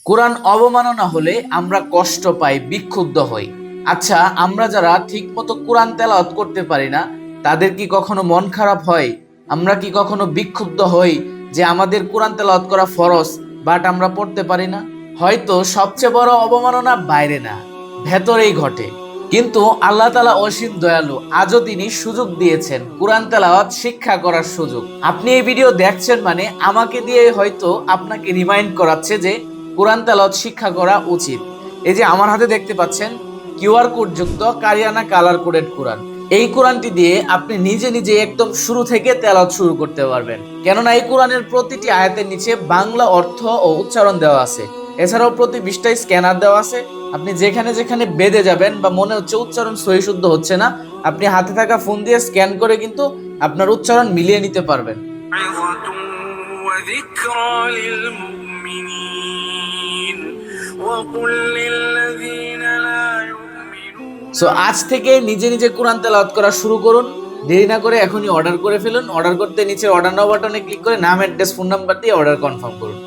কোরআন অবমাননা হলে আমরা কষ্ট পাই, বিক্ষুব্ধ হই। আচ্ছা, আমরা যারা ঠিকমতো কোরআন তেলাওয়াত করতে পারি না, তাদের কি কখনো মন খারাপ হয়? আমরা কি কখনো বিক্ষুব্ধ হই যে আমাদের কোরআন তেলাওয়াত করা ফরজ, বাট আমরা পড়তে পারি না? হয়তো সবচেয়ে বড় অবমাননা বাইরে না, ভেতরেই ঘটে। কিন্তু আল্লাহ তাআলা অসীম দয়ালু, আজও তিনি সুযোগ দিয়েছেন কোরআন তেলাওয়াত শিক্ষা করার সুযোগ। আপনি এই ভিডিও দেখছেন মানে আমাকে দিয়ে হয়তো আপনাকে রিমাইন্ড করাচ্ছে যে কোরআন তেলাওয়াত শিক্ষা করা উচিত। এই যে আমার হাতে দেখতে পাচ্ছেন কিউআর কোড যুক্ত কারিয়ানা কালার কোডেড কোরআন। এই কোরআনটি দিয়ে আপনি নিজে নিজে একদম শুরু থেকে তেলাওয়াত শুরু করতে পারবেন, কেননা এই কোরআনের প্রতিটি আয়াতের নিচে বাংলা অর্থ ও উচ্চারণ দেওয়া আছে। এছাড়াও প্রতি 20টাই স্ক্যানার দেওয়া আছে। আপনি যেখানে যেখানে বেঁধে যাবেন বা মনে হচ্ছে উচ্চারণ সহি শুদ্ধ হচ্ছে না, আপনি হাতে থাকা ফোন দিয়ে স্ক্যান করে কিন্তু আপনার উচ্চারণ মিলিয়ে নিতে পারবেন। সো আজ থেকে নিজে নিজে কোরআন তেলাওয়াত করা শুরু করুন। দেরি না করে এখনই অর্ডার করে ফেলুন। অর্ডার করতে নিচে অর্ডার নাও বাটনে ক্লিক করে নাম, অ্যাড্রেস, ফোন নাম্বার দিয়ে অর্ডার কনফার্ম করুন।